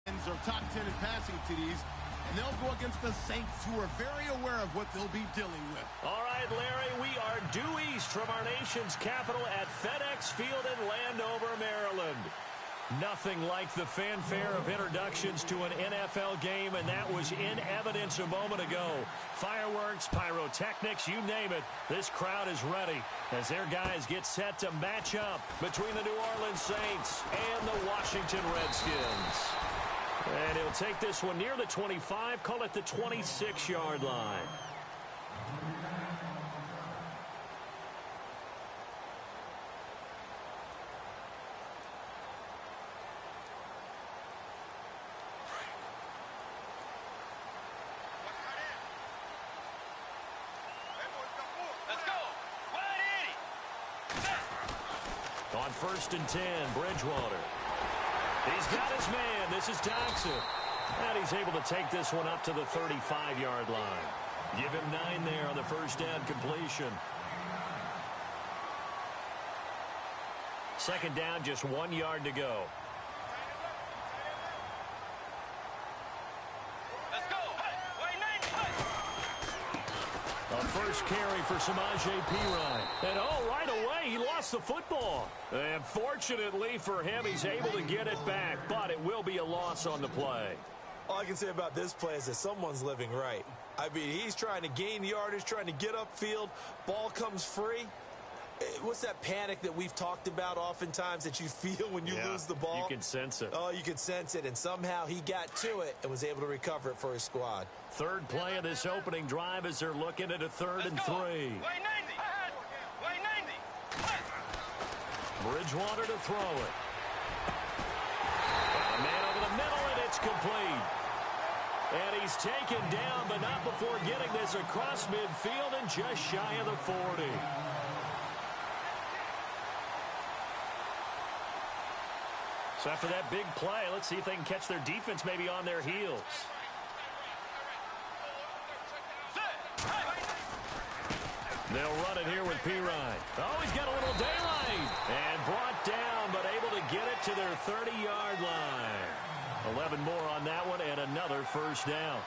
Are top 10 in passing TDs, and they'll go against the Saints, who are very aware of what they'll be dealing with. All right, Larry, we are due east from our nation's capital at FedEx Field in Landover, Maryland. Nothing like the fanfare of introductions to an NFL game, and that was in evidence a moment ago. Fireworks, pyrotechnics, you name it. This crowd is ready as their guys get set to match up between the New Orleans Saints and the Washington Redskins. And he'll take this one near the 25, call it the 26-yard line. Let's go. On 1st and 10, Bridgewater. He's got his man. This is Jackson. And he's able to take this one up to the 35-yard line. Give him 9 there on the first down completion. Second down, just 1 yard to go. Let's go. A first carry for Samaje Perine. And right away, he lost the football. And fortunately for him, he's able to get it back, but it will be a loss on the play. All I can say about this play is that someone's living right. I mean, he's trying to gain yardage, trying to get upfield. Ball comes free. What's that panic that we've talked about oftentimes that you feel when you lose the ball? You can sense it. Oh, you can sense it, and somehow he got to it and was able to recover it for his squad. Third play of this opening drive as they're looking at a 3rd and 3. Way 90. Way 90. Bridgewater to throw it. A man over the middle, and it's complete. And he's taken down, but not before getting this across midfield and just shy of the 40. So after that big play, let's see if they can catch their defense maybe on their heels. They'll run it here with Perine. Oh, he's got a little daylight. And brought down, but able to get it to their 30-yard line. 11 more on that one, and another first down.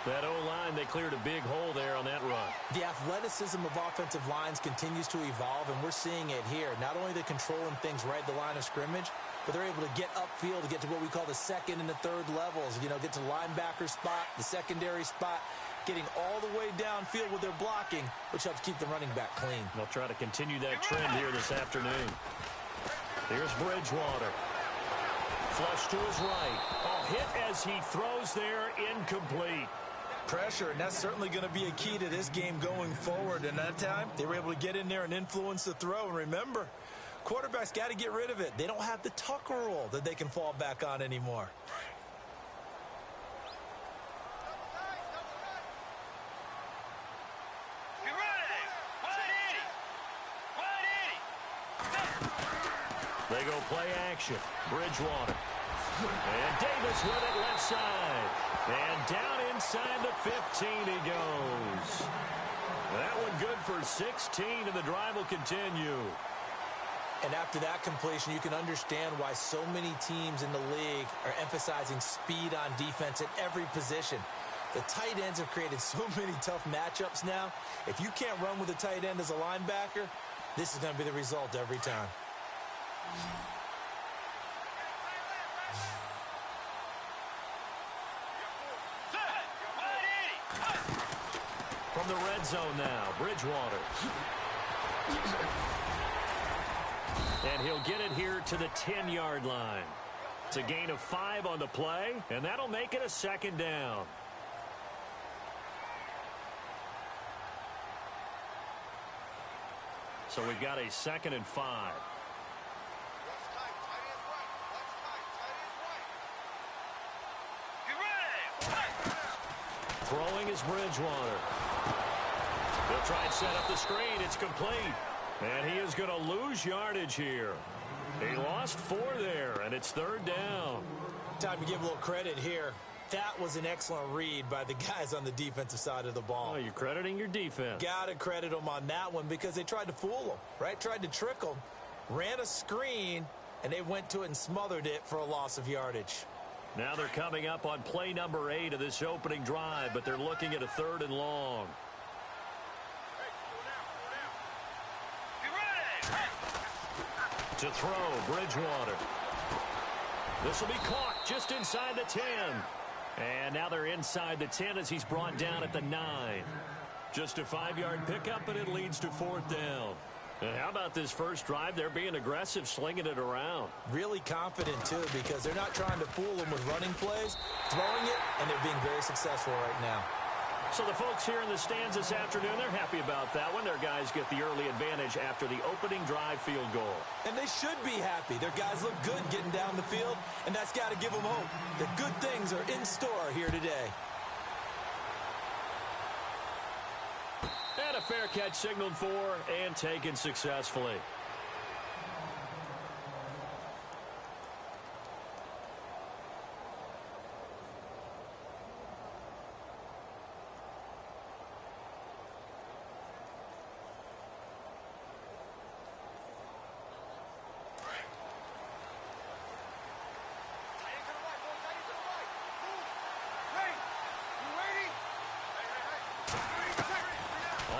That O-line, they cleared a big hole there on that run. The athleticism of offensive lines continues to evolve, and we're seeing it here. Not only they're controlling things right at the line of scrimmage, but they're able to get upfield to get to what we call the second and the third levels. You know, get to the linebacker spot, the secondary spot, getting all the way downfield with their blocking, which helps keep the running back clean. They'll try to continue that trend here this afternoon. Here's Bridgewater. Flush to his right. Oh, hit as he throws there, incomplete. Pressure, and that's certainly going to be a key to this game going forward. And that time, they were able to get in there and influence the throw. And remember, quarterbacks got to get rid of it. They don't have the Tucker rule that they can fall back on anymore. They go play action. Bridgewater. And Davis with it left side. And down inside the 15 he goes. That one good for 16, and the drive will continue. And after that completion, you can understand why so many teams in the league are emphasizing speed on defense at every position. The tight ends have created so many tough matchups now. If you can't run with a tight end as a linebacker, this is going to be the result every time. From the red zone now, Bridgewater. And he'll get it here to the 10-yard line. It's a gain of 5 on the play, and that'll make it a second down. So we've got a 2nd and 5. Throwing is Bridgewater. They'll try and set up the screen. It's complete. And he is going to lose yardage here. He lost 4 there, and it's 3rd down. Time to give a little credit here. That was an excellent read by the guys on the defensive side of the ball. Oh, you're crediting your defense. Got to credit them on that one because they tried to fool them, right? Tried to trick them. Ran a screen, and they went to it and smothered it for a loss of yardage. Now they're coming up on play number 8 of this opening drive, but they're looking at a 3rd and long. To throw, Bridgewater. This will be caught just inside the 10. And now they're inside the 10 as he's brought down at the 9. Just a 5-yard pickup, and it leads to 4th down. And how about this first drive? They're being aggressive, slinging it around. Really confident, too, because they're not trying to fool them with running plays, throwing it, and they're being very successful right now. So the folks here in the stands this afternoon, they're happy about that one. Their guys get the early advantage after the opening drive field goal. And they should be happy. Their guys look good getting down the field, and that's got to give them hope that good things are in store here today. And a fair catch signaled for and taken successfully.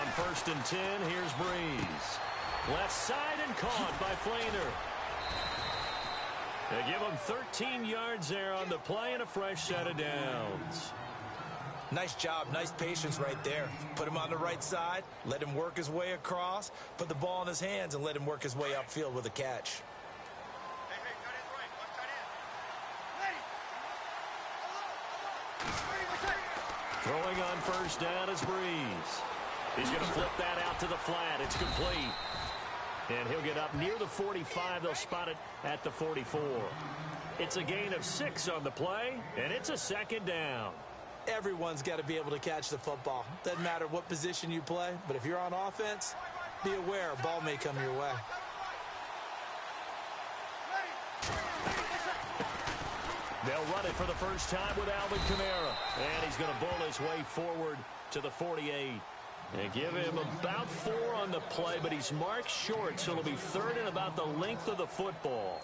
On 1st and 10, here's Breeze. Left side and caught by Flainer. They give him 13 yards there on the play and a fresh set of downs. Nice job, nice patience right there. Put him on the right side, let him work his way across, put the ball in his hands, and let him work his way upfield with a catch. Throwing on 1st down is Breeze. He's going to flip that out to the flat. It's complete. And he'll get up near the 45. They'll spot it at the 44. It's a gain of 6 on the play, and it's a 2nd down. Everyone's got to be able to catch the football. Doesn't matter what position you play, but if you're on offense, be aware a ball may come your way. They'll run it for the first time with Alvin Kamara. And he's going to bull his way forward to the 48. And give him about 4 on the play, but he's marked short, so it'll be 3rd and about the length of the football.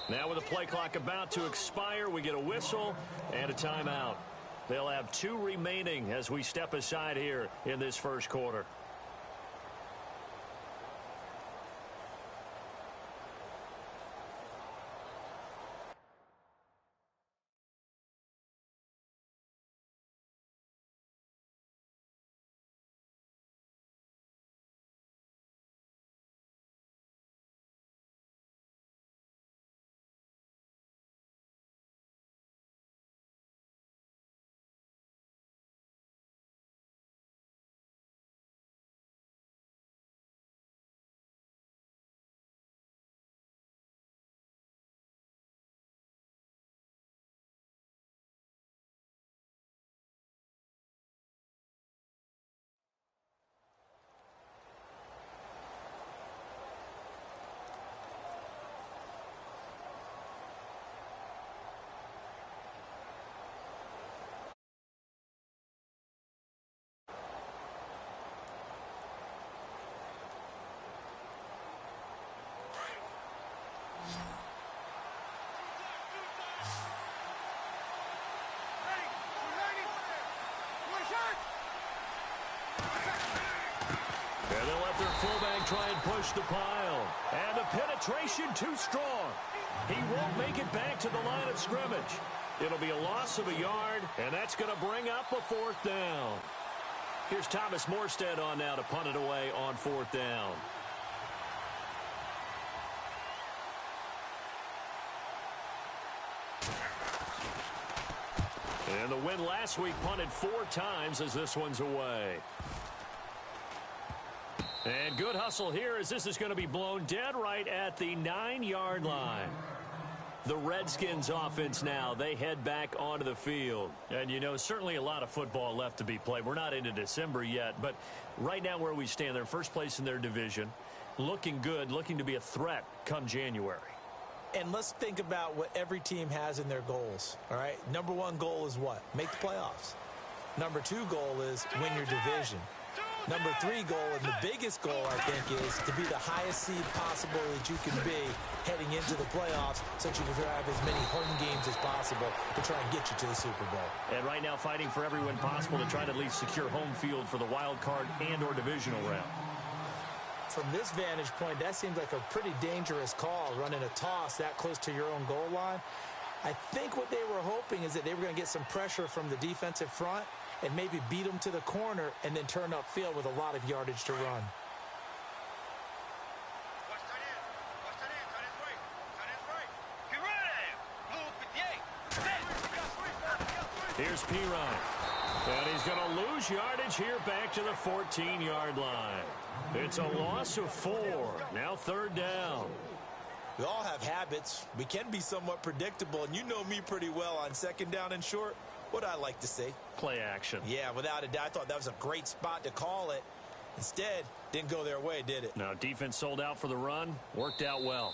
Now with the play clock about to expire, we get a whistle and a timeout. They'll have 2 remaining as we step aside here in this first quarter. And they'll let their fullback try and push the pile. And the penetration too strong. He won't make it back to the line of scrimmage. It'll be a loss of a yard, and that's going to bring up a 4th down. Here's Thomas Morstead on now to punt it away on 4th down. And the win last week punted 4 times as this one's away. And good hustle here as this is going to be blown dead right at the 9-yard line. The Redskins offense now, they head back onto the field. And, you know, certainly a lot of football left to be played. We're not into December yet, but right now where we stand, they're first place in their division, looking good, looking to be a threat come January. And let's think about what every team has in their goals, all right? Number one goal is what? Make the playoffs. Number two goal is win your division. Number three goal, and the biggest goal, I think, is to be the highest seed possible that you can be heading into the playoffs so that you can have as many home games as possible to try and get you to the Super Bowl. And right now fighting for every win possible to try to at least secure home field for the wild card and or divisional round. From this vantage point, that seems like a pretty dangerous call, running a toss that close to your own goal line. I think what they were hoping is that they were going to get some pressure from the defensive front and maybe beat them to the corner and then turn upfield with a lot of yardage to run. Here's Pirine. And he's going to lose yardage here back to the 14-yard line. It's a loss of 4. Now third down. We all have habits. We can be somewhat predictable, and you know me pretty well on second down and short. What I like to say? Play action. Yeah, without a doubt. I thought that was a great spot to call it. Instead, didn't go their way, did it? Now, defense sold out for the run. Worked out well.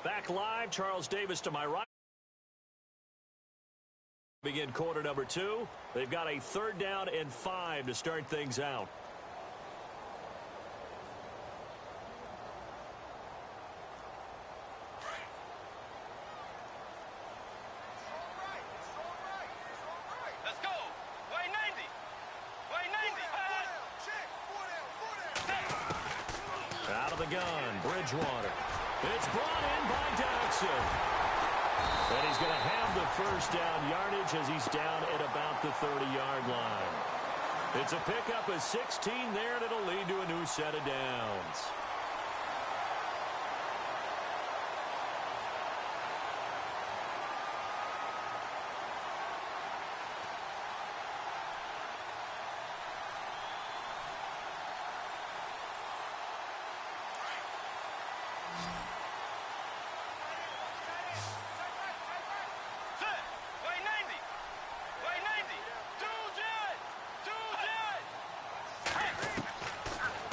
Back live, Charles Davis to my right. Begin quarter number 2. They've got a third down and 5 to start things out. Out of the gun, Bridgewater. It's brought in by Dodson. And he's going to have the first down yardage as he's down at about the 30-yard line. It's a pickup of 16 there, and it'll lead to a new set of downs.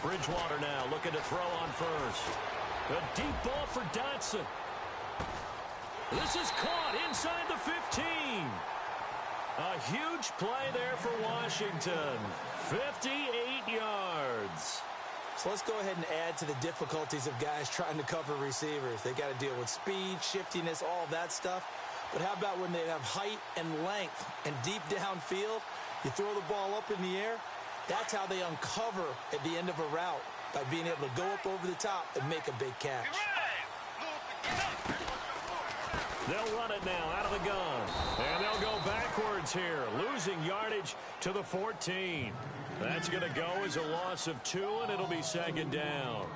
Bridgewater now looking to throw on first. A deep ball for Dodson. This is caught inside the 15. A huge play there for Washington. 58 yards. So let's go ahead and add to the difficulties of guys trying to cover receivers. They got to deal with speed, shiftiness, all that stuff. But how about when they have height and length and deep downfield? You throw the ball up in the air. That's how they uncover at the end of a route, by being able to go up over the top and make a big catch. They'll run it now out of the gun. And they'll go backwards here, losing yardage to the 14. That's going to go as a loss of 2, and it'll be second down.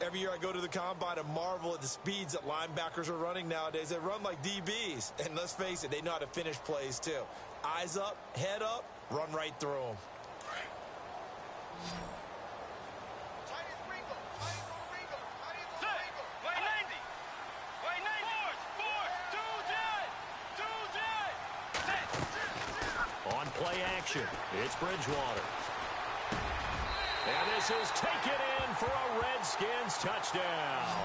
Every year I go to the combine and marvel at the speeds that linebackers are running nowadays. They run like DBs. And let's face it, they know how to finish plays too. Eyes up, head up, run right through them. On play action, it's Bridgewater. And this is taken in for a Redskins touchdown.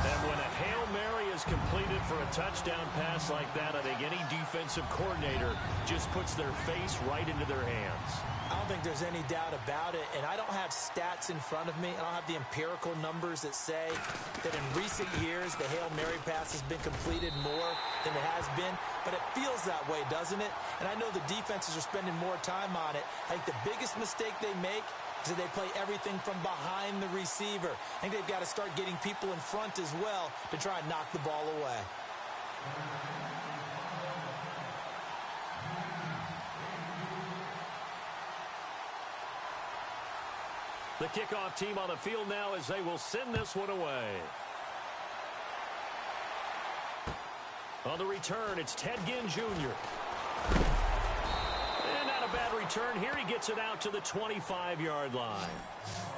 And when a Hail Mary is completed for a touchdown pass like that, I think any defensive coordinator just puts their face right into their hands. I don't think there's any doubt about it, and I don't have stats in front of me. I don't have the empirical numbers that say that in recent years the Hail Mary pass has been completed more than it has been, but it feels that way, doesn't it? And I know the defenses are spending more time on it. I think the biggest mistake they make is that they play everything from behind the receiver. I think they've got to start getting people in front as well to try and knock the ball away. The kickoff team on the field now as they will send this one away. On the return, it's Ted Ginn Jr. And out a bad return here. He gets it out to the 25-yard line.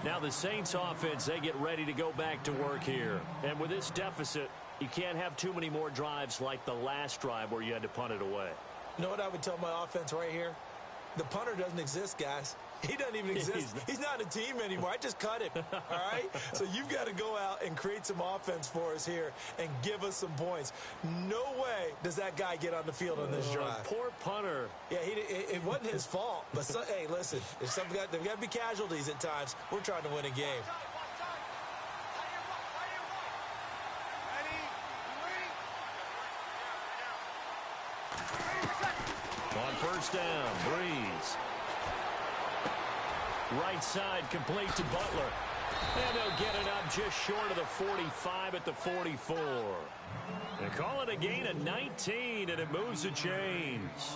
Now the Saints offense, they get ready to go back to work here. And with this deficit, you can't have too many more drives like the last drive where you had to punt it away. You know what I would tell my offense right here? The punter doesn't exist, guys. He doesn't even exist. He's not a team anymore. I just cut him, all right? So you've got to go out and create some offense for us here and give us some points. No way does that guy get on the field on this drive. Poor punter. Yeah, it wasn't his fault. But, hey, listen, there's got to be casualties at times. We're trying to win a game. On first down, Breeze. Right side complete to Butler. And they'll get it up just short of the 45 at the 44. They call it a gain of 19, and it moves the chains.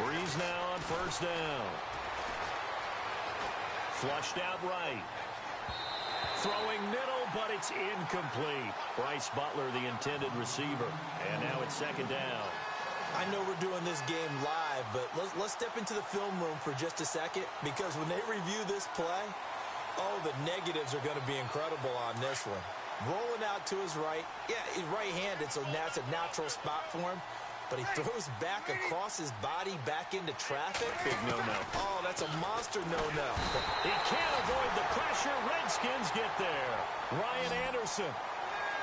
Breeze now on first down. Flushed out right. Throwing middle, but it's incomplete. Bryce Butler, the intended receiver. And now it's second down. I know we're doing this game live, but let's step into the film room for just a second, because when they review this play, oh, the negatives are going to be incredible on this one. Rolling out to his right. Yeah, he's right-handed, so that's a natural spot for him. But he throws back across his body back into traffic. Big no-no. Oh, that's a monster no-no. He can't avoid the pressure. Redskins get there. Ryan Anderson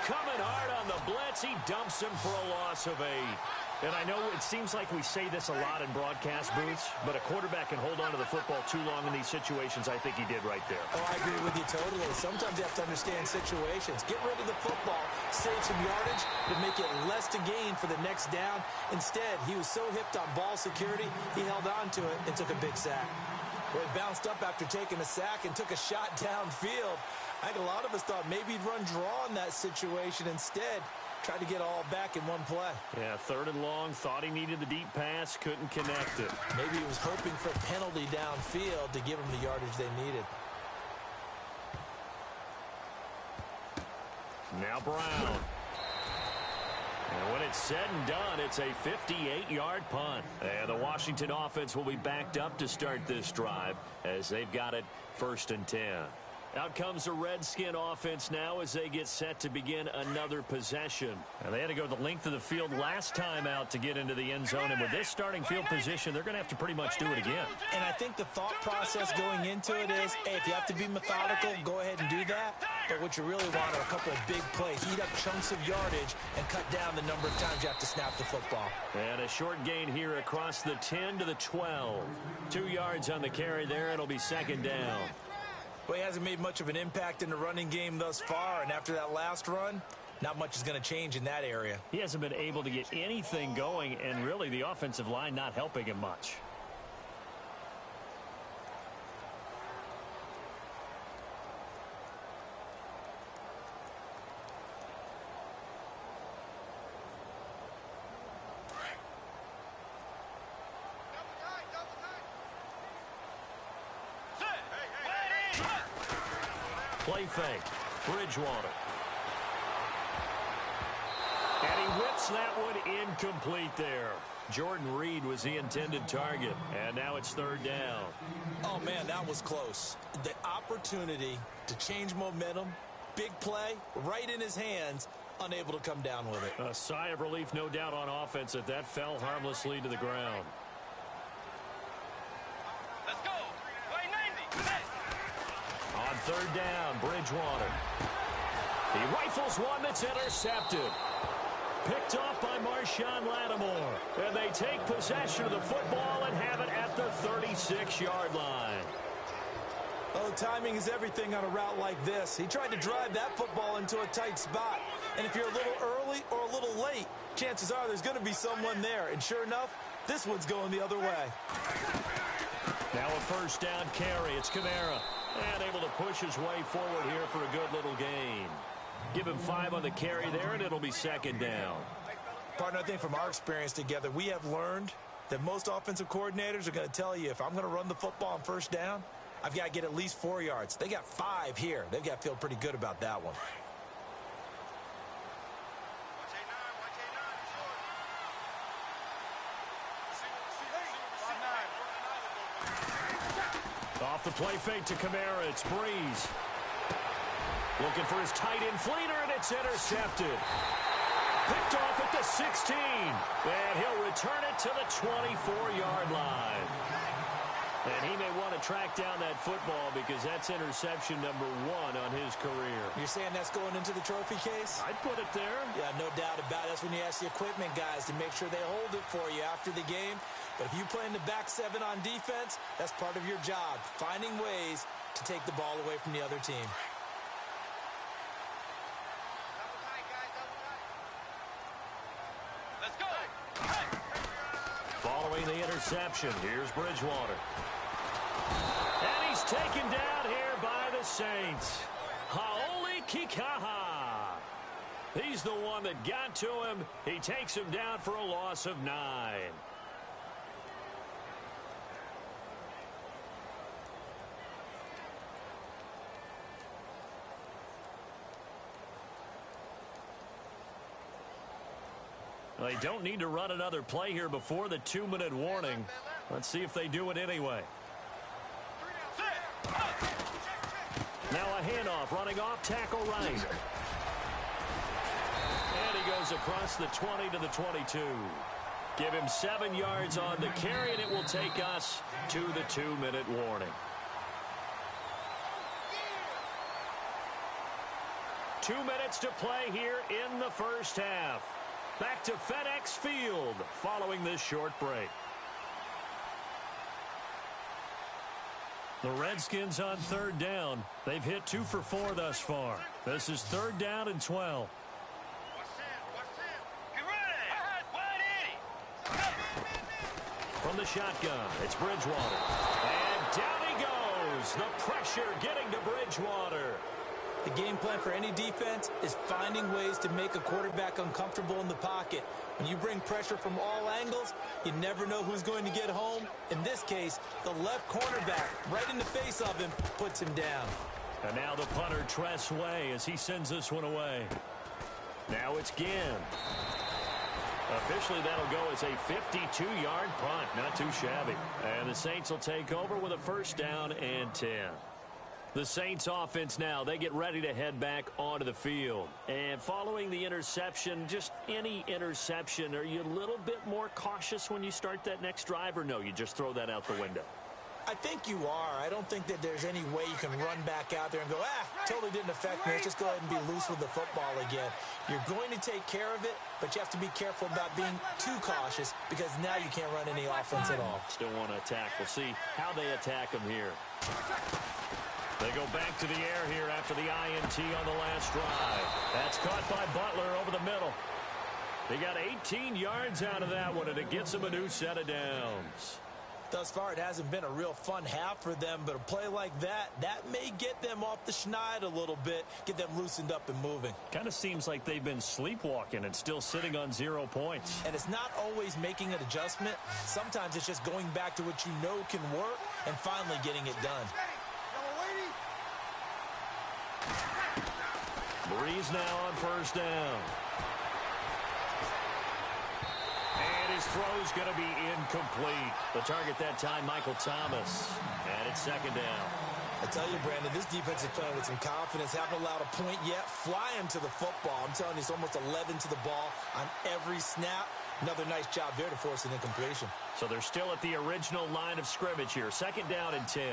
coming hard on the blitz. He dumps him for a loss of 8. And I know it seems like we say this a lot in broadcast booths, but a quarterback can hold on to the football too long in these situations. I think he did right there. Oh, I agree with you totally. Sometimes you have to understand situations. Get rid of the football, save some yardage to make it less to gain for the next down. Instead, he was so hipped on ball security, he held on to it and took a big sack. Well, he bounced up after taking a sack and took a shot downfield. I think a lot of us thought maybe he'd run draw in that situation. Instead, tried to get all back in one play. Yeah, third and long. Thought he needed the deep pass. Couldn't connect it. Maybe he was hoping for a penalty downfield to give him the yardage they needed. Now Brown. And when it's said and done, it's a 58-yard punt. And the Washington offense will be backed up to start this drive as they've got it 1st and 10. Out comes the Redskin offense now as they get set to begin another possession. And they had to go the length of the field last time out to get into the end zone. And with this starting field position, they're going to have to pretty much do it again. And I think the thought process going into it is, hey, if you have to be methodical, go ahead and do that. But what you really want are a couple of big plays. Eat up chunks of yardage and cut down the number of times you have to snap the football. And a short gain here across the 10 to the 12. 2 yards on the carry there. It'll be second down. Well, he hasn't made much of an impact in the running game thus far, and after that last run, not much is going to change in that area. He hasn't been able to get anything going, and really the offensive line not helping him much. Play fake. Bridgewater. And he whips that one incomplete there. Jordan Reed was the intended target. And now it's third down. Oh, man, that was close. The opportunity to change momentum, big play, right in his hands, unable to come down with it. A sigh of relief, no doubt, on offense that that fell harmlessly to the ground. Let's go. Play 90. Hey. On third down, Bridgewater. He rifles one that's intercepted. Picked off by Marshawn Lattimore. And they take possession of the football and have it at the 36-yard line. Oh, timing is everything on a route like this. He tried to drive that football into a tight spot. And if you're a little early or a little late, chances are there's going to be someone there. And sure enough, this one's going the other way. Now a first down carry. It's Kamara. And able to push his way forward here for a good little gain. Give him 5 on the carry there, and it'll be second down. Partner, I think from our experience together, we have learned that most offensive coordinators are going to tell you, if I'm going to run the football on first down, I've got to get at least 4 yards. They got 5 here. They've got to feel pretty good about that one. Off the play fake to Kamara, it's Breeze. Looking for his tight end Fleeter, and it's intercepted. Picked off at the 16. And he'll return it to the 24-yard line. And he may want to track down that football because that's interception number 1 on his career. You're saying that's going into the trophy case? I'd put it there. Yeah, no doubt about it. That's when you ask the equipment guys to make sure they hold it for you after the game. But if you play in the back 7 on defense, that's part of your job, finding ways to take the ball away from the other team. Let's go. Following the interception, here's Bridgewater. And he's taken down here by the Saints. Haoli Kikaha. He's the one that got to him. He takes him down for a loss of 9. They don't need to run another play here before the 2-minute warning. Let's see if they do it anyway. Now a handoff, running off, tackle right. And he goes across the 20 to the 22. Give him 7 yards on the carry, and it will take us to the 2-minute warning. 2 minutes to play here in the first half. Back to FedEx Field following this short break. The Redskins on 3rd down. They've hit 2 for 4 thus far. This is 3rd down and 12. From the shotgun, it's Bridgewater. And down he goes. The pressure getting to Bridgewater. The game plan for any defense is finding ways to make a quarterback uncomfortable in the pocket. When you bring pressure from all angles, you never know who's going to get home. In this case, the left cornerback, right in the face of him, puts him down. And now the punter, Tress Way, as he sends this one away. Now it's Ginn. Officially, that'll go as a 52-yard punt. Not too shabby. And the Saints will take over with a 1st down and 10. The Saints offense now, they get ready to head back onto the field. And following the interception, just any interception, are you a little bit more cautious when you start that next drive, or no, you just throw that out the window? I think you are. I don't think that there's any way you can run back out there and go, totally didn't affect me. Let's just go ahead and be loose with the football again. You're going to take care of it, but you have to be careful about being too cautious because now you can't run any offense at all. Still want to attack. We'll see how they attack them here. They go back to the air here after the INT on the last drive. That's caught by Butler over the middle. They got 18 yards out of that one, and it gets them a new set of downs. Thus far, it hasn't been a real fun half for them, but a play like that may get them off the schneid a little bit, get them loosened up and moving. Kind of seems like they've been sleepwalking and still sitting on 0 points. And it's not always making an adjustment. Sometimes it's just going back to what you know can work and finally getting it done. Breeze now on 1st down. And his throw's going to be incomplete. The target that time, Michael Thomas. And it's 2nd down. I tell you, Brandon, this defense is playing with some confidence. Haven't allowed a point yet. Flying to the football. I'm telling you, it's almost 11 to the ball on every snap. Another nice job there to force an incompletion. So they're still at the original line of scrimmage here. 2nd down and 10.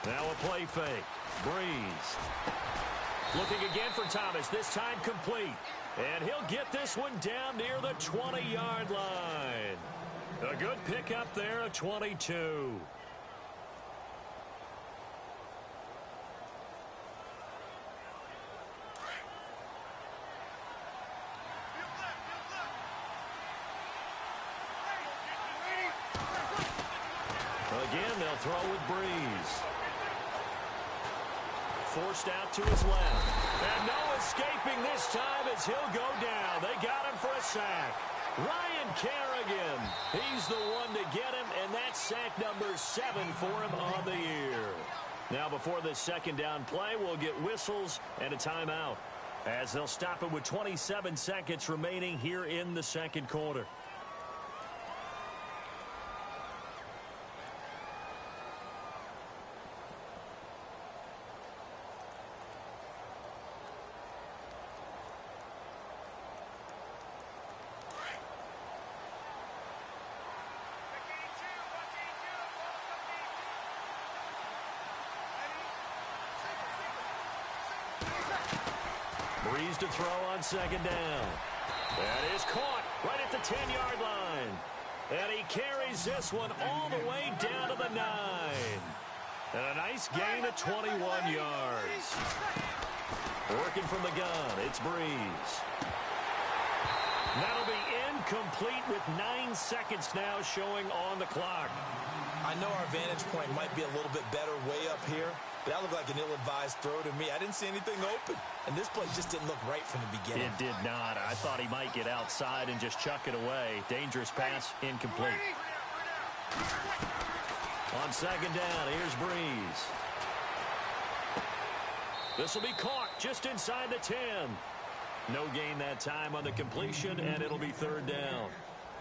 Now a play fake. Breeze. Looking again for Thomas. This time complete. And he'll get this one down near the 20-yard line. A good pickup there, a 22. Again, they'll throw with Breeze. Forced out to his left. And no escaping this time as he'll go down. They got him for a sack. Ryan Kerrigan, he's the one to get him, and that's sack number 7 for him on the year. Now before this second down play, we'll get whistles and a timeout, as they'll stop it with 27 seconds remaining here in the second quarter. Breeze to throw on second down. That is caught right at the 10-yard line. And he carries this one all the way down to the 9. And a nice gain of 21 yards. Working from the gun, it's Breeze. That'll be incomplete with 9 seconds now showing on the clock. I know our vantage point might be a little bit better way up here, but that looked like an ill-advised throw to me. I didn't see anything open, and this play just didn't look right from the beginning. It did not. I thought he might get outside and just chuck it away. Dangerous pass, incomplete. On second down, here's Breeze. This will be caught just inside the 10. No gain that time on the completion, and it'll be third down.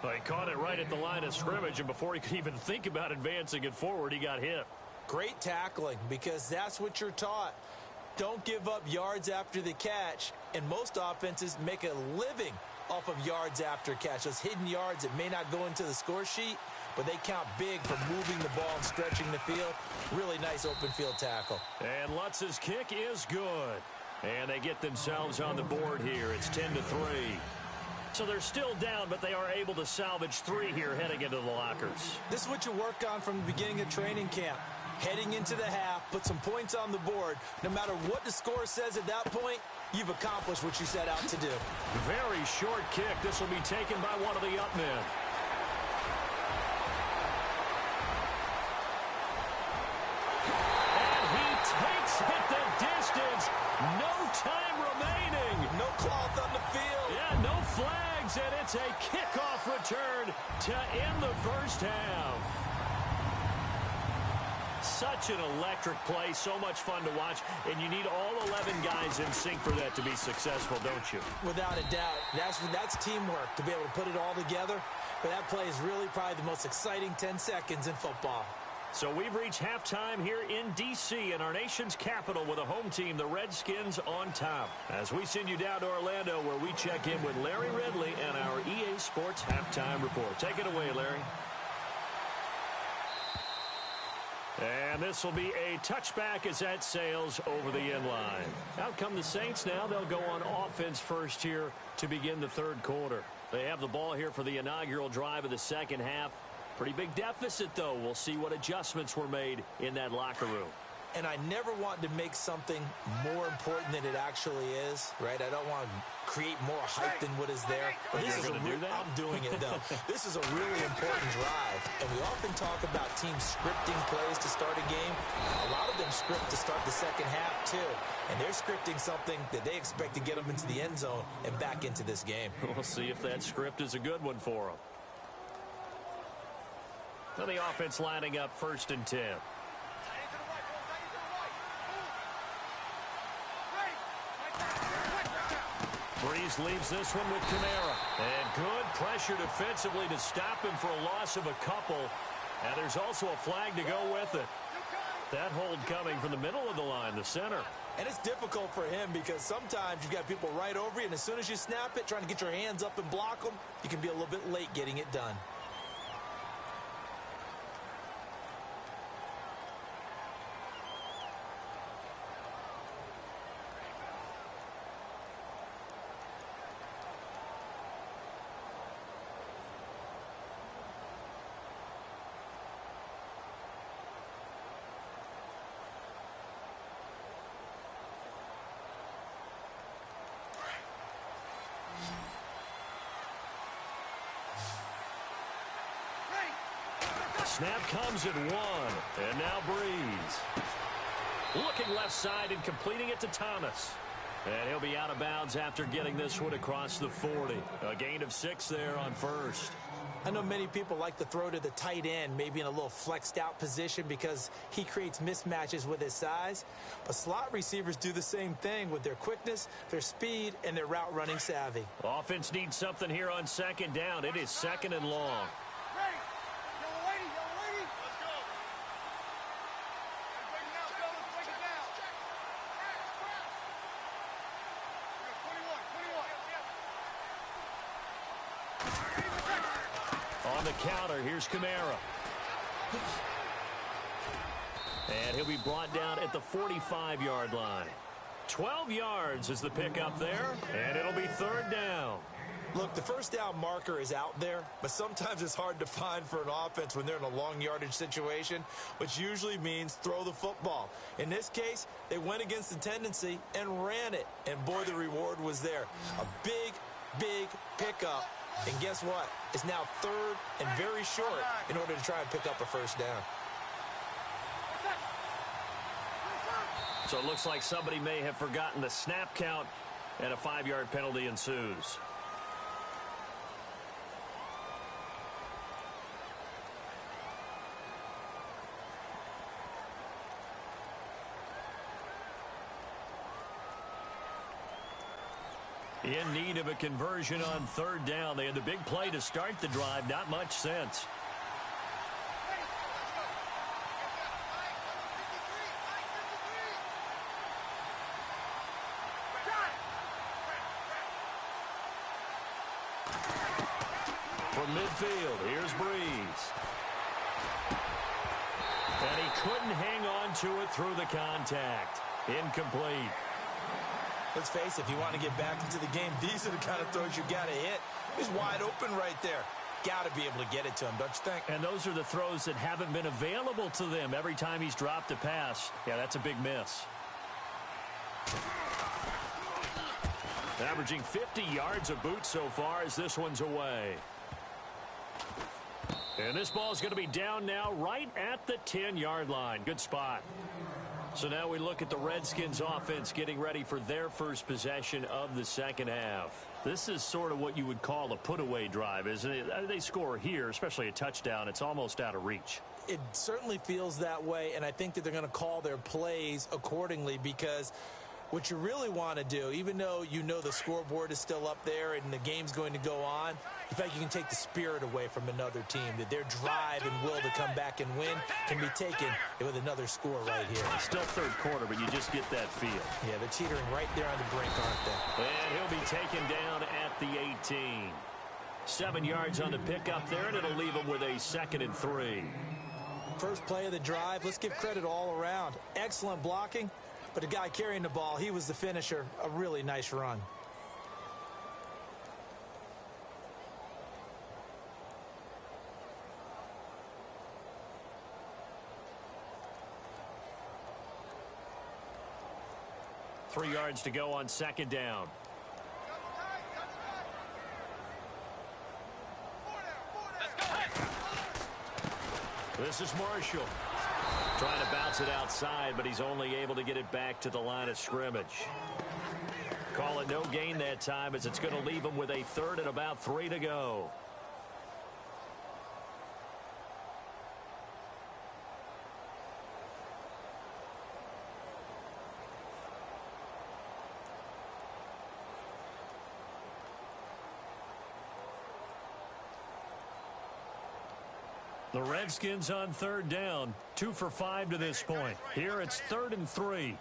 Well, he caught it right at the line of scrimmage, and before he could even think about advancing it forward, he got hit. Great tackling, because that's what you're taught. Don't give up yards after the catch, and most offenses make a living off of yards after catch. Those hidden yards that may not go into the score sheet, but they count big for moving the ball and stretching the field. Really nice open field tackle. And Lutz's kick is good. And they get themselves on the board here. It's 10-3. So they're still down, but they are able to salvage 3 here heading into the lockers. This is what you work on from the beginning of training camp. Heading into the half, put some points on the board. No matter what the score says at that point, you've accomplished what you set out to do. Very short kick. This will be taken by one of the up men. And he takes it the distance. No time remaining. No cloth on the field. Yeah, no flags, and it's a kickoff return to end the first half. Such an electric play, so much fun to watch, and you need all 11 guys in sync for that to be successful, don't you? Without a doubt. That's teamwork, to be able to put it all together. But that play is really probably the most exciting 10 seconds in football. So we've reached halftime here in D.C. in our nation's capital with a home team, the Redskins, on top. As we send you down to Orlando, where we check in with Larry Ridley and our EA Sports Halftime Report. Take it away, Larry. And this will be a touchback as that sails over the end line. Out come the Saints now. They'll go on offense first here to begin the third quarter. They have the ball here for the inaugural drive of the second half. Pretty big deficit, though. We'll see what adjustments were made in that locker room. And I never want to make something more important than it actually is, right? I don't want to create more hype than what is there. But this is I'm doing it, though. This is a really important drive. And we often talk about teams scripting plays to start a game. A lot of them script to start the second half, too. And they're scripting something that they expect to get them into the end zone and back into this game. We'll see if that script is a good one for them. Now the offense lining up 1st and 10. Breeze leaves this one with Kamara. And good pressure defensively to stop him for a loss of a couple. And there's also a flag to go with it. That hold coming from the middle of the line, the center. And it's difficult for him because sometimes you've got people right over you, and as soon as you snap it, trying to get your hands up and block them, you can be a little bit late getting it done. Snap comes at 1. And now Breeze. Looking left side and completing it to Thomas. And he'll be out of bounds after getting this one across the 40. A gain of 6 there on first. I know many people like to throw to the tight end, maybe in a little flexed out position because he creates mismatches with his size. But slot receivers do the same thing with their quickness, their speed, and their route running savvy. Offense needs something here on second down. It is 2nd and long. On the counter, here's Kamara. And he'll be brought down at the 45-yard line. 12 yards is the pickup there, and it'll be 3rd down. Look, the first down marker is out there, but sometimes it's hard to find for an offense when they're in a long yardage situation, which usually means throw the football. In this case, they went against the tendency and ran it, and boy, the reward was there. A big, big pickup. And guess what? It's now 3rd and very short in order to try and pick up a first down. So it looks like somebody may have forgotten the snap count, and a 5-yard penalty ensues. In need of a conversion on 3rd down. They had the big play to start the drive. Not much sense. From midfield, here's Breeze. And he couldn't hang on to it through the contact. Incomplete. Let's face it, if you want to get back into the game, these are the kind of throws you got to hit. He's wide open right there. Got to be able to get it to him, don't you think? And those are the throws that haven't been available to them every time he's dropped a pass. Yeah, that's a big miss. Averaging 50 yards a boot so far as this one's away. And this ball's going to be down now right at the 10-yard line. Good spot. So now we look at the Redskins offense getting ready for their first possession of the second half. This is sort of what you would call a put-away drive, isn't it? They score here, especially a touchdown. It's almost out of reach. It certainly feels that way, and I think that they're going to call their plays accordingly because what you really want to do, even though you know the scoreboard is still up there and the game's going to go on, in fact, you can take the spirit away from another team, that their drive and will to come back and win can be taken with another score right here. Still 3rd quarter, but you just get that feel. Yeah, they're teetering right there on the brink, aren't they? And he'll be taken down at the 18. 7 yards on the pickup there, and it'll leave him with a 2nd and 3. First play of the drive, let's give credit all around. Excellent blocking, but the guy carrying the ball, he was the finisher. A really nice run. Three yards to go on 2nd down. This is Marshall. Trying to bounce it outside, but he's only able to get it back to the line of scrimmage. Call it no gain that time as it's going to leave him with a 3rd and about 3 to go. The Redskins on 3rd down, 2 for 5 to this point. Here it's 3rd and 3.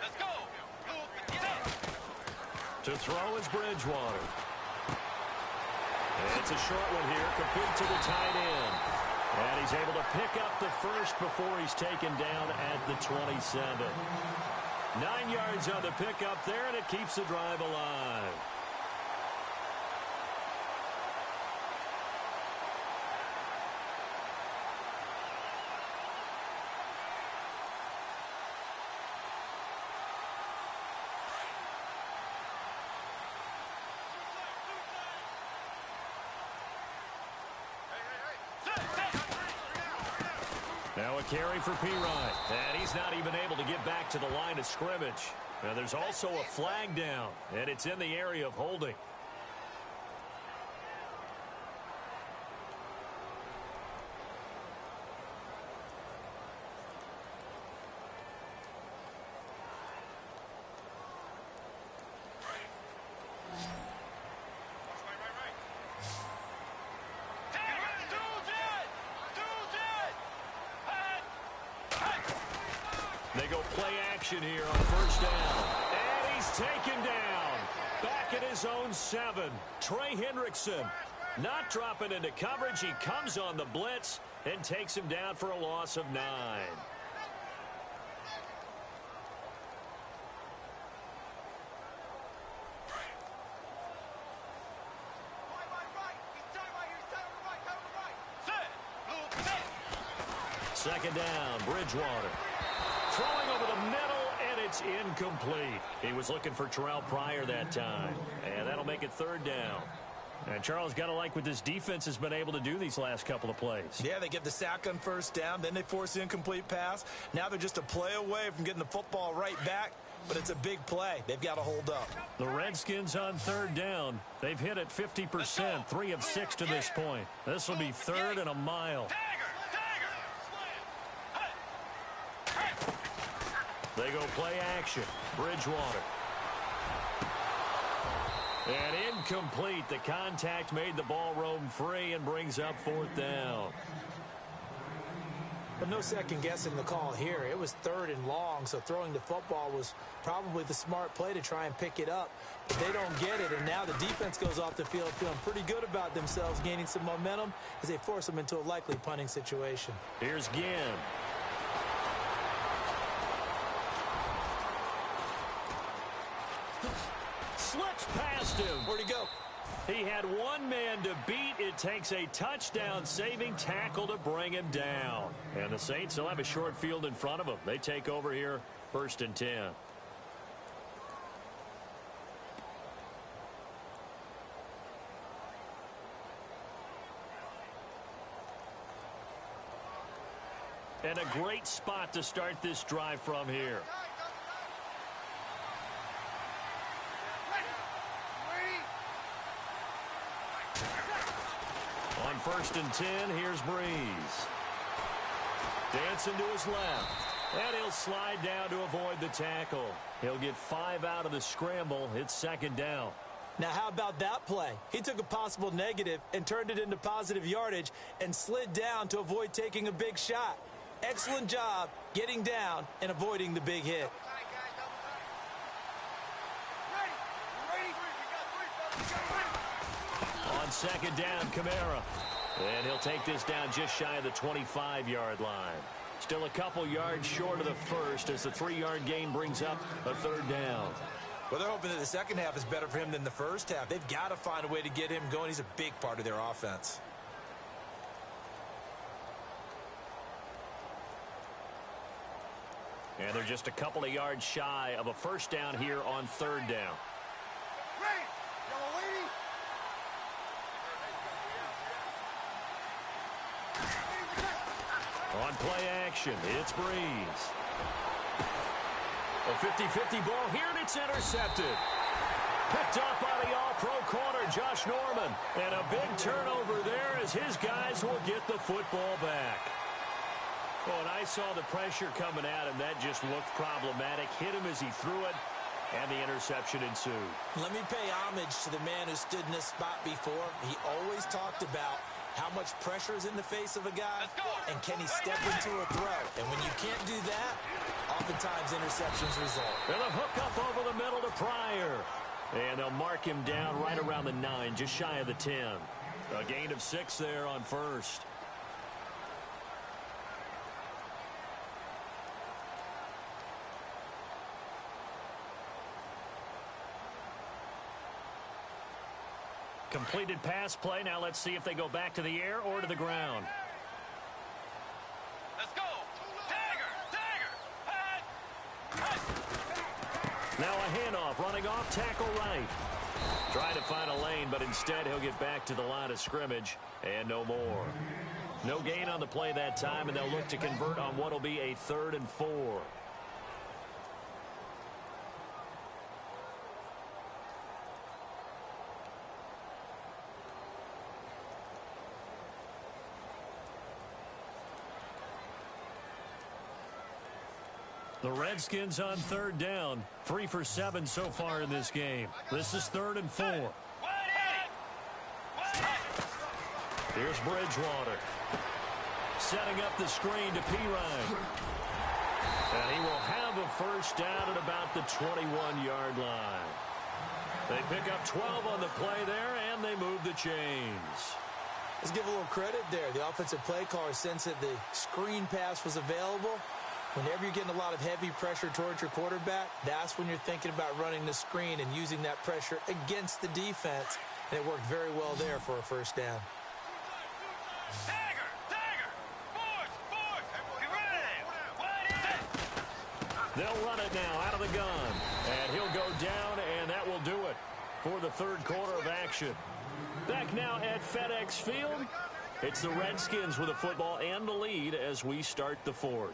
Let's go. To throw is Bridgewater. And it's a short one here, complete to the tight end. And he's able to pick up the first before he's taken down at the 27. 9 yards on the pickup there, and it keeps the drive alive. carry for Pirine. And he's not even able to get back to the line of scrimmage. Now, there's also a flag down, and it's in the area of holding. They go play action here on first down. And he's taken down. Back at his own 7. Trey Hendrickson not dropping into coverage. He comes on the blitz and takes him down for a loss of 9. Second down, Bridgewater. Throwing over the middle, and it's incomplete. He was looking for Terrell Pryor that time. And that'll make it third down. And Charles, got to like what this defense has been able to do these last couple of plays. Yeah, they get the sack on first down, then they force the incomplete pass. Now they're just a play away from getting the football right back, but it's a big play. They've got to hold up. The Redskins on third down. They've hit it 50%, 3 of 6 to this point. This will be third and a mile. They go play action. Bridgewater. And incomplete. The contact made the ball roam free and brings up fourth down. But no second guessing the call here. It was third and long, so throwing the football was probably the smart play to try and pick it up. But they don't get it, and now the defense goes off the field feeling pretty good about themselves, gaining some momentum as they force them into a likely punting situation. Here's Ginn. Slips past him. Where'd he go? He had one man to beat. It takes a touchdown-saving tackle to bring him down. And the Saints will have a short field in front of them. They take over here, 1st and 10. And a great spot to start this drive from here. On 1st and 10, here's Breeze. Dancing to his left. And he'll slide down to avoid the tackle. He'll get 5 out of the scramble. It's second down. Now, how about that play? He took a possible negative and turned it into positive yardage and slid down to avoid taking a big shot. Excellent job getting down and avoiding the big hit. On second down, Kamara. And he'll take this down just shy of the 25-yard line. Still a couple yards short of the first as the 3-yard gain brings up a third down. Well, they're hoping that the second half is better for him than the first half. They've got to find a way to get him going. He's a big part of their offense. And they're just a couple of yards shy of a first down here on third down. On play action, it's Breeze. A 50-50 ball here, and it's intercepted. Picked up by the all-pro corner, Josh Norman. And a big turnover there as his guys will get the football back. Oh, and I saw the pressure coming at him. That just looked problematic. Hit him as he threw it, and the interception ensued. Let me pay homage to the man who stood in this spot before. He always talked about how much pressure is in the face of a guy, and can he step into a throw? And when you can't do that, oftentimes interceptions result. And a hook up over the middle to Pryor. And they'll mark him down right around the 9, just shy of the 10. A gain of 6 there on first. Completed pass play. Now let's see if they go back to the air or to the ground. Let's go. Tiger. Now a handoff running off tackle right. Trying to find a lane, but instead he'll get back to the line of scrimmage and no more. No gain on the play that time, and they'll look to convert on what will be a 3rd and 4. The Redskins on 3rd down. 3 for 7 so far in this game. This is 3rd and 4. Here's Bridgewater. Setting up the screen to Pirine. And he will have a first down at about the 21-yard line. They pick up 12 on the play there, and they move the chains. Let's give a little credit there. The offensive play caller sensed that the screen pass was available. Whenever you're getting a lot of heavy pressure towards your quarterback, that's when you're thinking about running the screen and using that pressure against the defense. And it worked very well there for a first down. They'll run it now out of the gun. And he'll go down, and that will do it for the 3rd quarter of action. Back now at FedEx Field, it's the Redskins with the football and the lead as we start the 4th.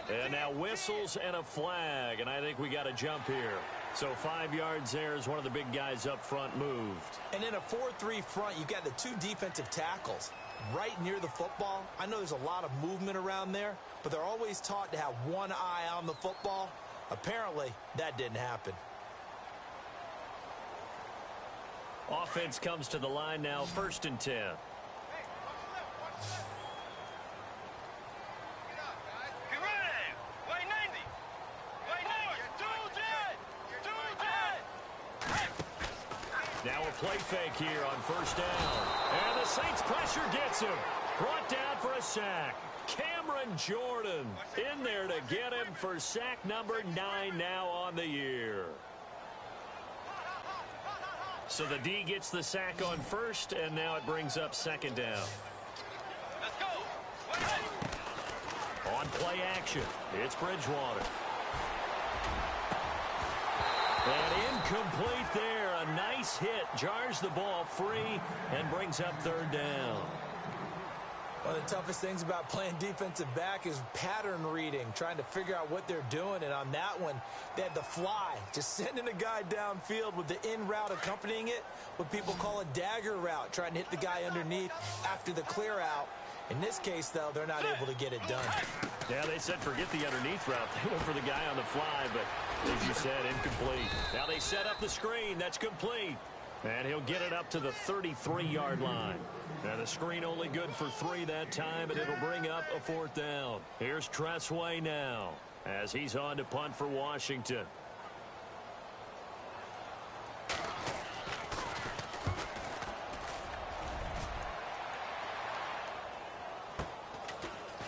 And now whistles and a flag, and I think we got a jump here. So 5 yards there as one of the big guys up front moved. And in a 4-3 front, you've got the 2 defensive tackles right near the football. I know there's a lot of movement around there, but they're always taught to have one eye on the football. Apparently, that didn't happen. Offense comes to the line now, 1st and 10. Now a play fake here on 1st down. And the Saints pressure gets him. Brought down for a sack. Cameron Jordan in there to get him for sack number 9 now on the year. So the D gets the sack on 1st, and now it brings up 2nd down. Let's go. On play action, it's Bridgewater. And incomplete there. A nice hit. Jars the ball free and brings up 3rd down. One of the toughest things about playing defensive back is pattern reading, trying to figure out what they're doing. And on that one, they had the fly, just sending a guy downfield with the in route accompanying it, what people call a dagger route, trying to hit the guy underneath after the clear out. In this case, though, they're not able to get it done. Yeah, they said forget the underneath route. They went for the guy on the fly, but as you said, incomplete. Now they set up the screen. That's complete. And he'll get it up to the 33-yard line. Now the screen only good for 3 that time, and it'll bring up a 4th down. Here's Tressway now as he's on to punt for Washington.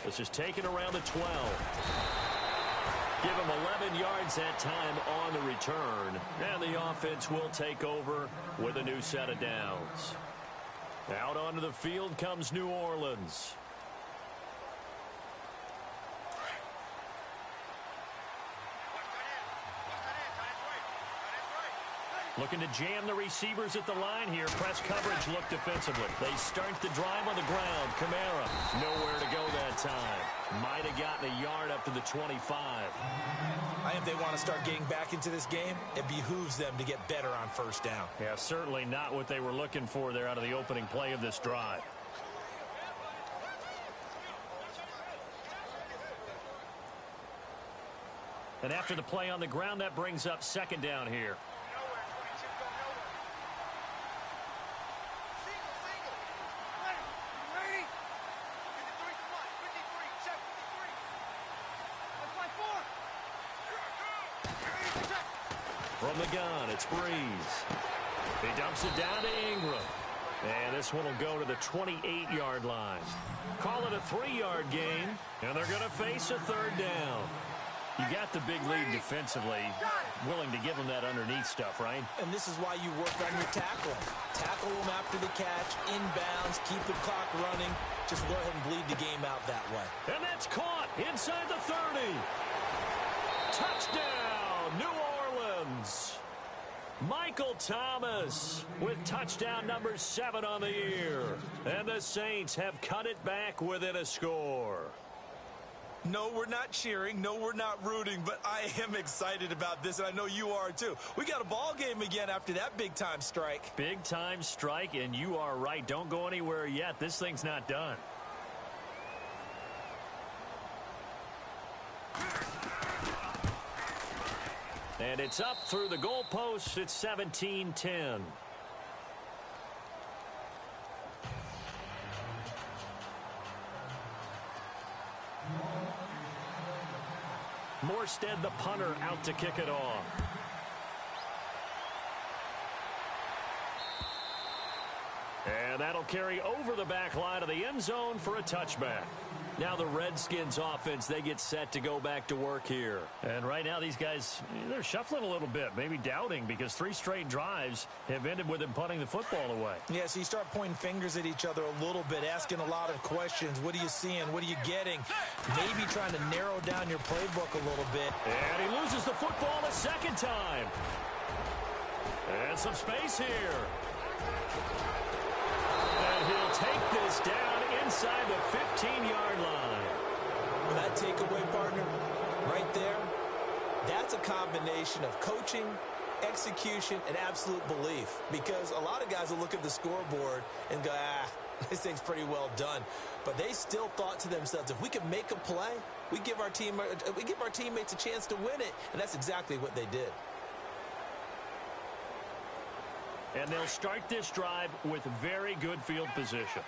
This is taken around the 12. Give him 11 yards that time on the return. And the offense will take over with a new set of downs. Out onto the field comes New Orleans. Looking to jam the receivers at the line here. Press coverage look defensively. They start the drive on the ground. Kamara nowhere to go that time. Might have gotten a yard up to the 25. I think if they want to start getting back into this game, it behooves them to get better on 1st down. Yeah, certainly not what they were looking for there out of the opening play of this drive. And after the play on the ground, that brings up 2nd down here. From the gun, it's Breeze. He dumps it down to Ingram. And this one will go to the 28-yard line. Call it a 3-yard gain, and they're going to face a 3rd down. You got the big lead defensively, willing to give them that underneath stuff, right? And this is why you work on your tackling. Tackle them after the catch, inbounds, keep the clock running. Just go ahead and bleed the game out that way. And that's caught inside the 30. Touchdown, New Orleans. Michael Thomas with touchdown number 7 on the year. And the Saints have cut it back within a score. No, we're not cheering. No, we're not rooting. But I am excited about this, and I know you are too. We got a ball game again after that big-time strike. Big-time strike, and you are right. Don't go anywhere yet. This thing's not done. And it's up through the goalposts. It's 17-10. Morstead, the punter, out to kick it off. And that'll carry over the back line of the end zone for a touchback. Now the Redskins offense, they get set to go back to work here. And right now these guys, they're shuffling a little bit, maybe doubting, because 3 straight drives have ended with them punting the football away. Yeah, so you start pointing fingers at each other a little bit, asking a lot of questions. What are you seeing? What are you getting? Maybe trying to narrow down your playbook a little bit. And he loses the football a second time. And some space here. And he'll take this down inside the 15-yard line. That takeaway, partner, right there, that's a combination of coaching, execution, and absolute belief. Because a lot of guys will look at the scoreboard and go, this thing's pretty well done. But they still thought to themselves, if we can make a play, we give our teammates a chance to win it. And that's exactly what they did. And they'll start this drive with very good field position.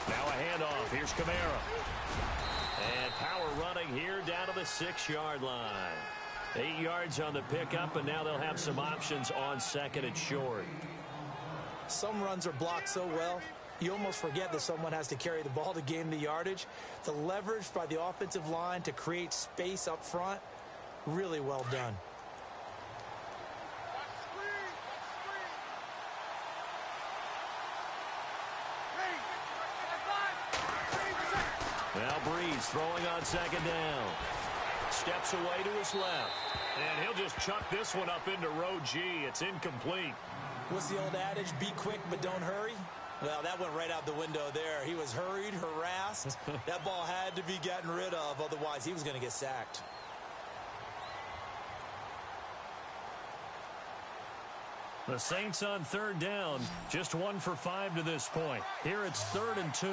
Now a handoff. Here's Kamara. And power running here down to the 6-yard line. 8 yards on the pickup, and now they'll have some options on 2nd and short. Some runs are blocked so well, you almost forget that someone has to carry the ball to gain the yardage. The leverage by the offensive line to create space up front, really well done. Now Breeze throwing on 2nd down. Steps away to his left. And he'll just chuck this one up into row G. It's incomplete. What's the old adage? Be quick, but don't hurry. Well, that went right out the window there. He was hurried, harassed. That ball had to be gotten rid of. Otherwise, he was going to get sacked. The Saints on 3rd down. Just 1 for 5 to this point. Here it's 3rd and 2.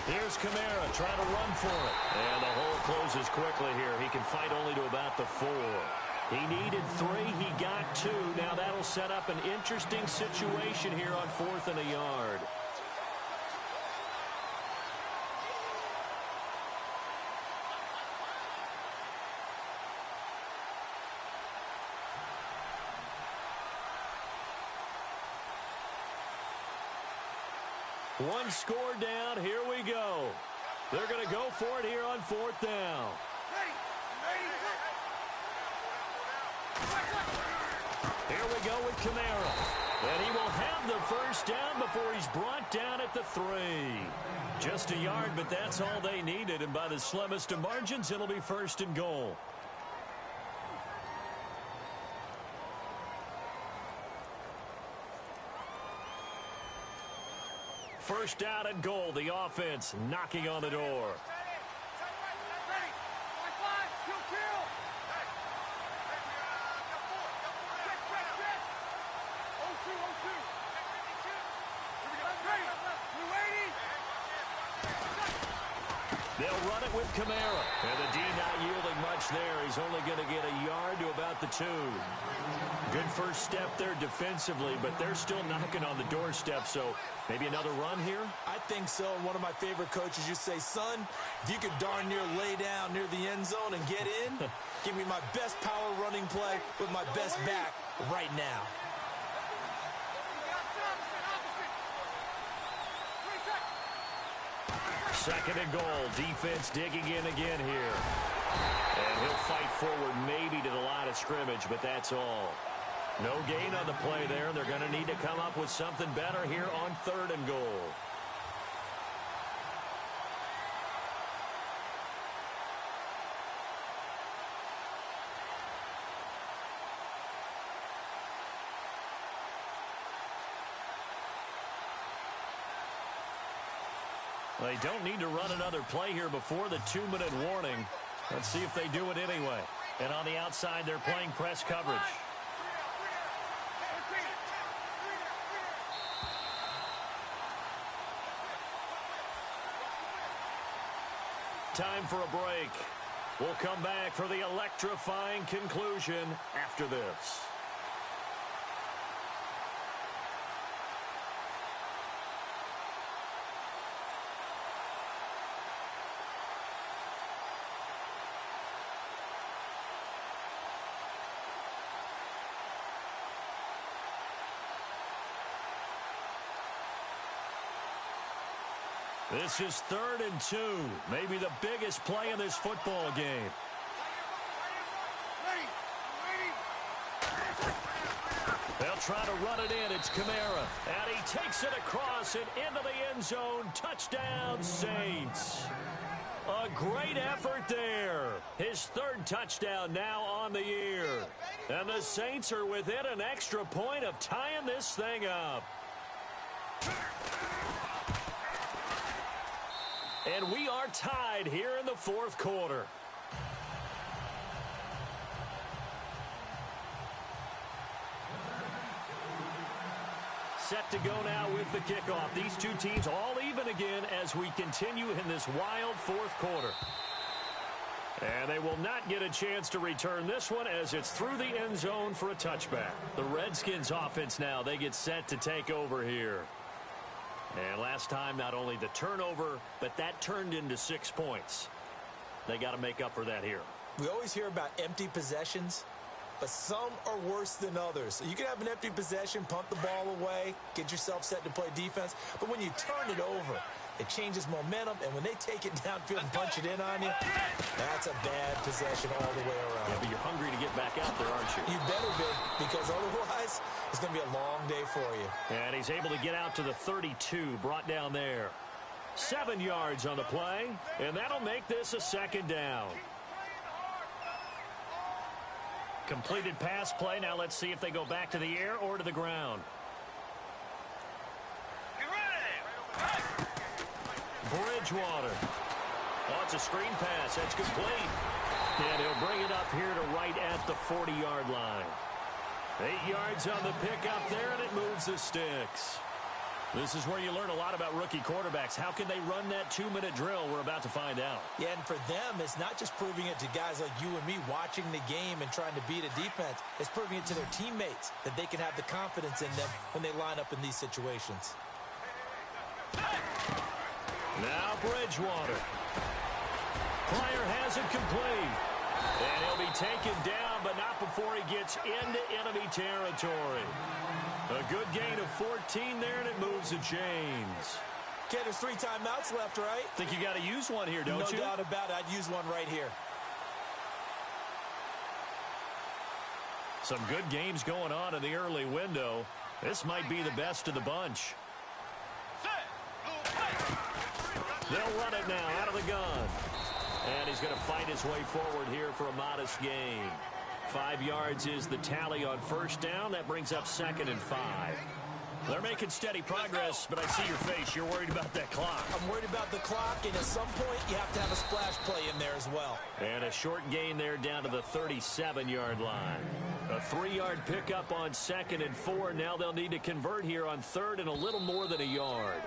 Here's Kamara trying to run for it. And the hole closes quickly here. He can fight only to about the 4. He needed 3. He got 2. Now that'll set up an interesting situation here on 4th and a yard. One score down. Here we go. They're going to go for it here on 4th down. Here we go with Kamara. And he will have the first down before he's brought down at the 3. Just a yard, but that's all they needed. And by the slimmest of margins, it'll be 1st and goal. First down and goal. The offense knocking on the door. They'll run it with Kamara. And the D not yielding much there. He's only going to get a yard to about about the 2. Good first step there defensively, but they're still knocking on the doorstep, so maybe another run here? I think so. One of my favorite coaches used to say, son, if you could darn near lay down near the end zone and get in, give me my best power running play with my best back right now. Second and goal. Defense digging in again here. And he'll fight forward maybe to the line of scrimmage, but that's all. No gain on the play there. They're going to need to come up with something better here on 3rd and goal. They don't need to run another play here before the 2-minute warning. Let's see if they do it anyway. And on the outside, they're playing press coverage. Time for a break. We'll come back for the electrifying conclusion after this. This is 3rd and 2. Maybe the biggest play in this football game. They'll try to run it in. It's Kamara. And he takes it across and into the end zone. Touchdown, Saints. A great effort there. His 3rd touchdown now on the year. And the Saints are within an extra point of tying this thing up. And we are tied here in the 4th quarter. Set to go now with the kickoff. These two teams all even again as we continue in this wild 4th quarter. And they will not get a chance to return this one as it's through the end zone for a touchback. The Redskins offense now, they get set to take over here. And last time, not only the turnover, but that turned into 6 points. They got to make up for that here. We always hear about empty possessions, but some are worse than others. You can have an empty possession, punt the ball away, get yourself set to play defense, but when you turn it over, it changes momentum, and when they take it downfield and punch it in on you, that's a bad possession all the way around. Yeah, but you're hungry to get back out there, aren't you? You better be, because otherwise, it's going to be a long day for you. And he's able to get out to the 32, brought down there. 7 yards on the play, and that'll make this a 2nd down. Completed pass play. Now let's see if they go back to the air or to the ground. Bridgewater. Oh, it's a screen pass. That's complete. And he'll bring it up here to right at the 40-yard line. 8 yards on the pickup there, and it moves the sticks. This is where you learn a lot about rookie quarterbacks. How can they run that 2-minute drill? We're about to find out. Yeah, and for them, it's not just proving it to guys like you and me watching the game and trying to beat a defense. It's proving it to their teammates that they can have the confidence in them when they line up in these situations. Now Bridgewater. Pryor has it complete. And he'll be taken down, but not before he gets into enemy territory. A good gain of 14 there, and it moves the chains. Okay, there's 3 timeouts left, right? Think you got to use one here, don't you? No doubt about it. I'd use one right here. Some good games going on in the early window. This might be the best of the bunch. They'll run it now out of the gun. And he's going to fight his way forward here for a modest gain. 5 yards is the tally on 1st down. That brings up 2nd and 5. They're making steady progress, but I see your face. You're worried about that clock. I'm worried about the clock, and at some point, you have to have a splash play in there as well. And a short gain there down to the 37-yard line. A 3-yard pickup on 2nd and 4. Now they'll need to convert here on 3rd and a little more than a yard.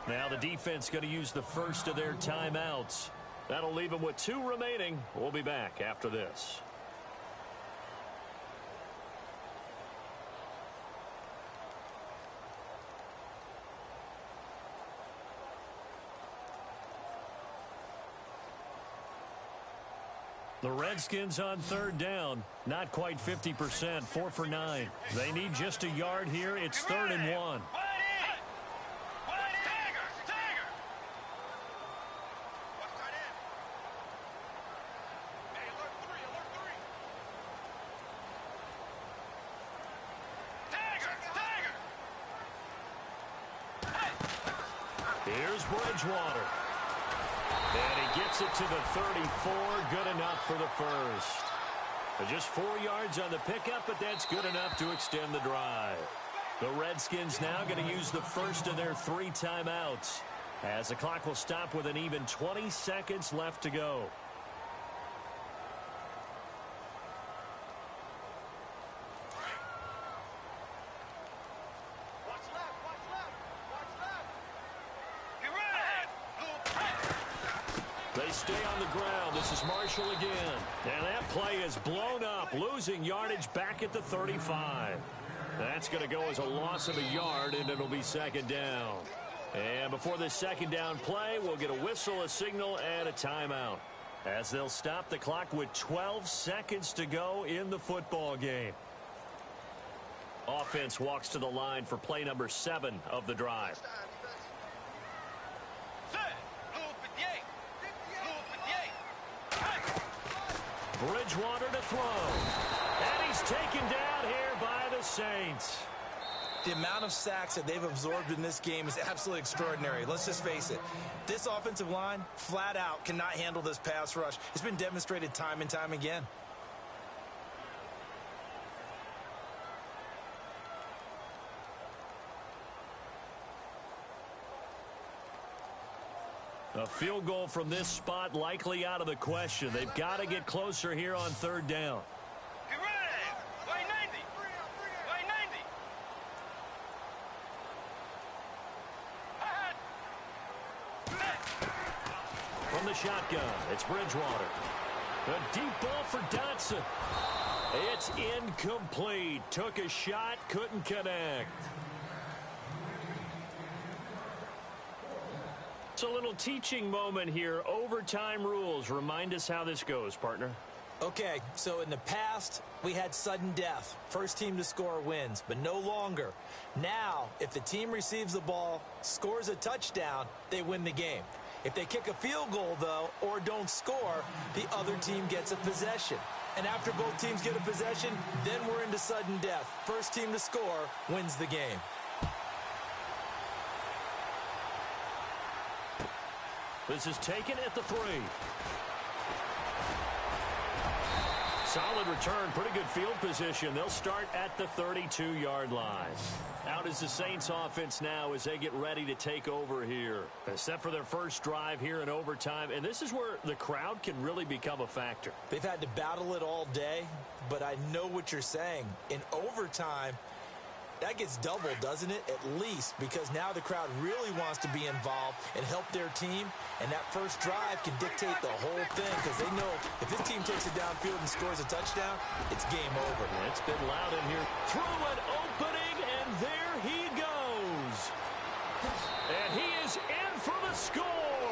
Now the defense going to use the first of their timeouts. That'll leave them with 2 remaining. We'll be back after this. The Redskins on third down. Not quite 50%, 4 for 9. They need just a yard here. It's 3rd and 1. Here's Bridgewater. And he gets it to the 34. Good enough for the first. Just 4 yards on the pickup, but that's good enough to extend the drive. The Redskins now going to use the first of their 3 timeouts, as the clock will stop with an even 20 seconds left to go. They stay on the ground. This is Marshall again. And that play is blown up, losing yardage back at the 35. That's going to go as a loss of a yard, and it'll be 2nd down. And before this 2nd down play, we'll get a whistle, a signal, and a timeout, as they'll stop the clock with 12 seconds to go in the football game. Offense walks to the line for play number 7 of the drive. Bridgewater to throw. And he's taken down here by the Saints. The amount of sacks that they've absorbed in this game is absolutely extraordinary. Let's just face it. This offensive line, flat out, cannot handle this pass rush. It's been demonstrated time and time again. A field goal from this spot likely out of the question. They've got to get closer here on 3rd down. From the shotgun, it's Bridgewater. A deep ball for Dotson. It's incomplete. Took a shot, couldn't connect. It's a little teaching moment here. Overtime rules. Remind us how this goes, partner. Okay, so in the past, we had sudden death. First team to score wins, but no longer. Now, if the team receives the ball, scores a touchdown, they win the game. If they kick a field goal, though, or don't score, the other team gets a possession. And after both teams get a possession, then we're into sudden death. First team to score wins the game. This is taken at the 3. Solid return, pretty good field position. They'll start at the 32-yard line. Out is the Saints offense now as they get ready to take over here. Except for their first drive here in overtime. And this is where the crowd can really become a factor. They've had to battle it all day, but I know what you're saying. In overtime, that gets doubled, doesn't it? At least, because now the crowd really wants to be involved and help their team, and that first drive can dictate the whole thing, because they know if this team takes it downfield and scores a touchdown, it's game over. It's been loud in here. Through an opening, and there he goes. And he is in for the score.